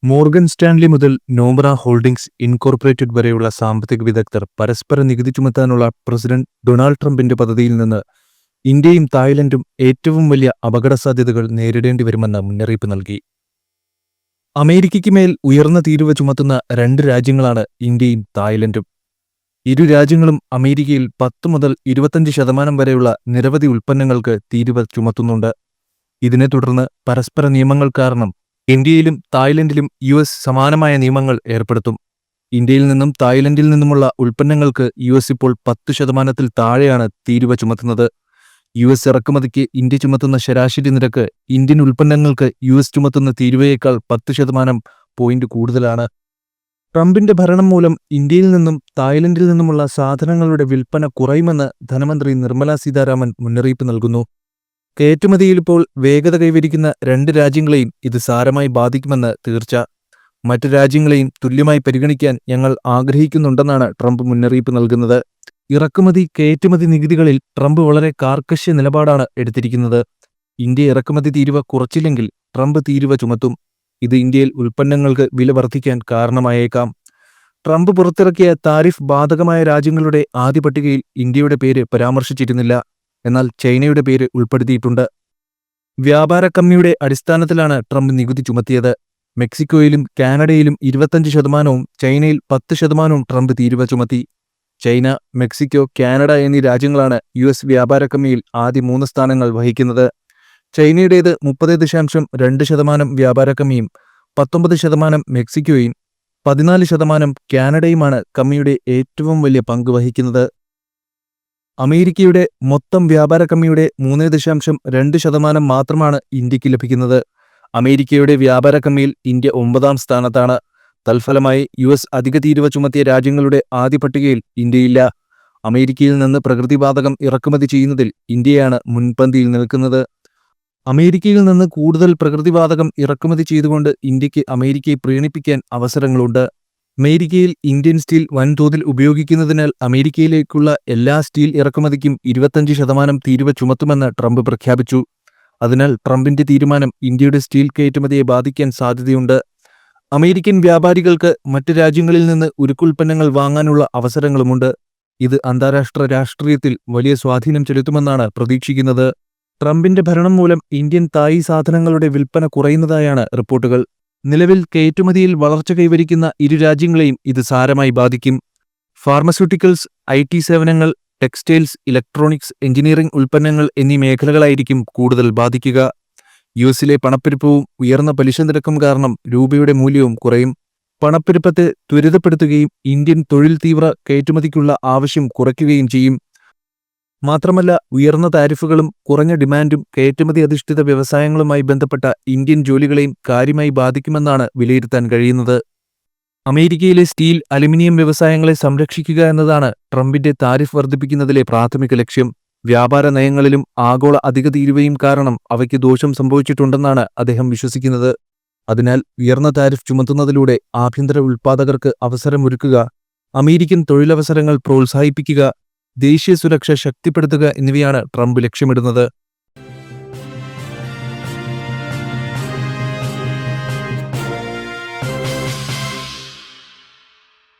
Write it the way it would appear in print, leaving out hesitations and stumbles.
Morgan Stanley മുതൽ നോംബ്ര holdings incorporated വരെയുള്ള സാമ്പത്തിക വിദഗ്ധർ പരസ്പര നികുതി ചുമത്താനുള്ള പ്രസിഡന്റ് ഡൊണാൾഡ് ട്രംപിന്റെ പദ്ധതിയിൽ നിന്ന് ഇന്ത്യയും തായ്ലൻഡും ഏറ്റവും വലിയ അപകടസാധ്യതകൾ നേരിടേണ്ടി വരുമെന്ന് മുന്നറിയിപ്പ് നൽകി. അമേരിക്കയ്ക്ക് മേൽ ഉയർന്ന തീരുവ ചുമത്തുന്ന രണ്ട് രാജ്യങ്ങളാണ് ഇന്ത്യയും തായ്ലൻഡും. ഇരു രാജ്യങ്ങളും അമേരിക്കയിൽ 10 മുതൽ 25% വരെയുള്ള നിരവധി ഉൽപ്പന്നങ്ങൾക്ക് തീരുവ ചുമത്തുന്നുണ്ട്. ഇതിനെ തുടർന്ന് പരസ്പര നിയമങ്ങൾ കാരണം ഇന്ത്യയിലും തായ്ലൻഡിലും യുഎസ് സമാനമായ നിയമങ്ങൾ ഏർപ്പെടുത്തും. ഇന്ത്യയിൽ നിന്നും തായ്ലൻഡിൽ നിന്നുമുള്ള ഉൽപ്പന്നങ്ങൾക്ക് യുഎസ് ഇപ്പോൾ 10% താഴെയാണ് തീരുവ ചുമത്തുന്നത്. യുഎസ് ഇറക്കുമതിക്ക് ഇന്ത്യ ചുമത്തുന്ന ശരാശരി നിരക്ക് ഇന്ത്യൻ ഉൽപ്പന്നങ്ങൾക്ക് യുഎസ് ചുമത്തുന്ന തീരുവയേക്കാൾ 10% പോയിന്റ് കൂടുതലാണ്. ട്രംപിന്റെ ഭരണം മൂലം ഇന്ത്യയിൽ നിന്നും തായ്ലൻഡിൽ നിന്നുമുള്ള സാധനങ്ങളുടെ വിൽപ്പന കുറയുമെന്ന് ധനമന്ത്രി നിർമ്മല സീതാരാമൻ മുന്നറിയിപ്പ് നൽകുന്നു. കയറ്റുമതിയിൽ ഇപ്പോൾ വേഗത കൈവരിക്കുന്ന രണ്ട് രാജ്യങ്ങളെയും ഇത് സാരമായി ബാധിക്കുമെന്ന് തീർച്ച. മറ്റു രാജ്യങ്ങളെയും തുല്യമായി പരിഗണിക്കാൻ ഞങ്ങൾ ആഗ്രഹിക്കുന്നുണ്ടെന്നാണ് ട്രംപ് മുന്നറിയിപ്പ് നൽകുന്നത്. ഇറക്കുമതി കയറ്റുമതി നികുതികളിൽ ട്രംപ് വളരെ കാർക്കശ്യ നിലപാടാണ് എടുത്തിരിക്കുന്നത്. ഇന്ത്യ ഇറക്കുമതി തീരുവ കുറച്ചില്ലെങ്കിൽ ട്രംപ് തീരുവ ചുമത്തും. ഇത് ഇന്ത്യയിൽ ഉൽപ്പന്നങ്ങൾക്ക് വില വർദ്ധിക്കാൻ കാരണമായേക്കാം. ട്രംപ് പുറത്തിറക്കിയ താരിഫ് ബാധകമായ രാജ്യങ്ങളുടെ ആദ്യ പട്ടികയിൽ ഇന്ത്യയുടെ പേര് പരാമർശിച്ചിരുന്നില്ല. എന്നാൽ ചൈനയുടെ പേര് ഉൾപ്പെടുത്തിയിട്ടുണ്ട്. വ്യാപാര കമ്മിയുടെ അടിസ്ഥാനത്തിലാണ് ട്രംപ് നികുതി ചുമത്തിയത്. മെക്സിക്കോയിലും കാനഡയിലും 25%, ചൈനയിൽ 10% ട്രംപ് തീരുവ ചുമത്തി. ചൈന, മെക്സിക്കോ, കാനഡ എന്നീ രാജ്യങ്ങളാണ് യുഎസ് വ്യാപാര കമ്മിയിൽ ആദ്യ 3 സ്ഥാനങ്ങൾ വഹിക്കുന്നത്. ചൈനയുടേത് 30.2% വ്യാപാര കമ്മിയും 19% മെക്സിക്കോയും 14% കാനഡയുമാണ് കമ്മിയുടെ ഏറ്റവും വലിയ പങ്ക് വഹിക്കുന്നത്. അമേരിക്കയുടെ മൊത്തം വ്യാപാര കമ്മിയുടെ 3.2% മാത്രമാണ് ഇന്ത്യക്ക് ലഭിക്കുന്നത്. അമേരിക്കയുടെ വ്യാപാര കമ്മിയിൽ ഇന്ത്യ 9ാം സ്ഥാനത്താണ്. തൽഫലമായി യുഎസ് അധിക തീരുവ ചുമത്തിയ രാജ്യങ്ങളുടെ ആദ്യ പട്ടികയിൽ ഇന്ത്യയില്ല. അമേരിക്കയിൽ നിന്ന് പ്രകൃതിവാതകം ഇറക്കുമതി ചെയ്യുന്നതിൽ ഇന്ത്യയാണ് മുൻപന്തിയിൽ നിൽക്കുന്നത്. അമേരിക്കയിൽ നിന്ന് കൂടുതൽ പ്രകൃതിവാതകം ഇറക്കുമതി ചെയ്തുകൊണ്ട് ഇന്ത്യക്ക് അമേരിക്കയെ പ്രീണിപ്പിക്കാൻ അവസരങ്ങളുണ്ട്. അമേരിക്കയിൽ ഇന്ത്യൻ സ്റ്റീൽ വൻതോതിൽ ഉപയോഗിക്കുന്നതിനാൽ അമേരിക്കയിലേക്കുള്ള എല്ലാ സ്റ്റീൽ ഇറക്കുമതിക്കും 25% തീരുവ ചുമത്തുമെന്ന് ട്രംപ് പ്രഖ്യാപിച്ചു. അതിനാൽ ട്രംപിന്റെ തീരുമാനം ഇന്ത്യയുടെ സ്റ്റീൽ കയറ്റുമതിയെ ബാധിക്കാൻ സാധ്യതയുണ്ട്. അമേരിക്കൻ വ്യാപാരികൾക്ക് മറ്റ് രാജ്യങ്ങളിൽ നിന്ന് ഉരുക്കുൽപ്പന്നങ്ങൾ വാങ്ങാനുള്ള അവസരങ്ങളുമുണ്ട്. ഇത് അന്താരാഷ്ട്ര രാഷ്ട്രീയത്തിൽ വലിയ സ്വാധീനം ചെലുത്തുമെന്നാണ് പ്രതീക്ഷിക്കുന്നത്. ട്രംപിന്റെ ഭരണം മൂലം ഇന്ത്യൻ തായ് സാധനങ്ങളുടെ വിൽപ്പന കുറയുന്നതായാണ് റിപ്പോർട്ടുകൾ. നിലവിൽ കയറ്റുമതിയിൽ വളർച്ച കൈവരിക്കുന്ന ഇരു രാജ്യങ്ങളെയും ഇത് സാരമായി ബാധിക്കും. ഫാർമസ്യൂട്ടിക്കൽസ്, IT സേവനങ്ങൾ, ടെക്സ്റ്റൈൽസ്, ഇലക്ട്രോണിക്സ്, എഞ്ചിനീയറിംഗ് ഉൽപ്പന്നങ്ങൾ എന്നീ മേഖലകളായിരിക്കും കൂടുതൽ ബാധിക്കുക. യുഎസിലെ പണപ്പെരുപ്പവും ഉയർന്ന പലിശ നിരക്കും കാരണം രൂപയുടെ മൂല്യവും കുറയും. പണപ്പെരുപ്പത്തെ ത്വരിതപ്പെടുത്തുകയും ഇന്ത്യൻ തൊഴിൽ തീവ്ര കയറ്റുമതിക്കുള്ള ആവശ്യം കുറയ്ക്കുകയും ചെയ്യും. മാത്രമല്ല, ഉയർന്ന താരിഫുകളും കുറഞ്ഞ ഡിമാൻഡും കയറ്റുമതി അധിഷ്ഠിത വ്യവസായങ്ങളുമായി ബന്ധപ്പെട്ട ഇന്ത്യൻ ജോലികളെയും കാര്യമായി ബാധിക്കുമെന്നാണ് വിലയിരുത്താൻ കഴിയുന്നത്. അമേരിക്കയിലെ സ്റ്റീൽ, അലുമിനിയം വ്യവസായങ്ങളെ സംരക്ഷിക്കുക എന്നതാണ് ട്രംപിന്റെ താരിഫ് വർദ്ധിപ്പിക്കുന്നതിലെ പ്രാഥമിക ലക്ഷ്യം. വ്യാപാര നയങ്ങളിലും ആഗോള അധിക തീരുവയും കാരണം അവയ്ക്ക് ദോഷം സംഭവിച്ചിട്ടുണ്ടെന്നാണ് അദ്ദേഹം വിശ്വസിക്കുന്നത്. അതിനാൽ ഉയർന്ന താരിഫ് ചുമത്തുന്നതിലൂടെ ആഭ്യന്തര ഉൽപ്പാദകർക്ക് അവസരമൊരുക്കുക, അമേരിക്കൻ തൊഴിലവസരങ്ങൾ പ്രോത്സാഹിപ്പിക്കുക, ദേശീയ സുരക്ഷ ശക്തിപ്പെടുത്തുക എന്നിവയാണ് ട്രംപ് ലക്ഷ്യമിടുന്നത്.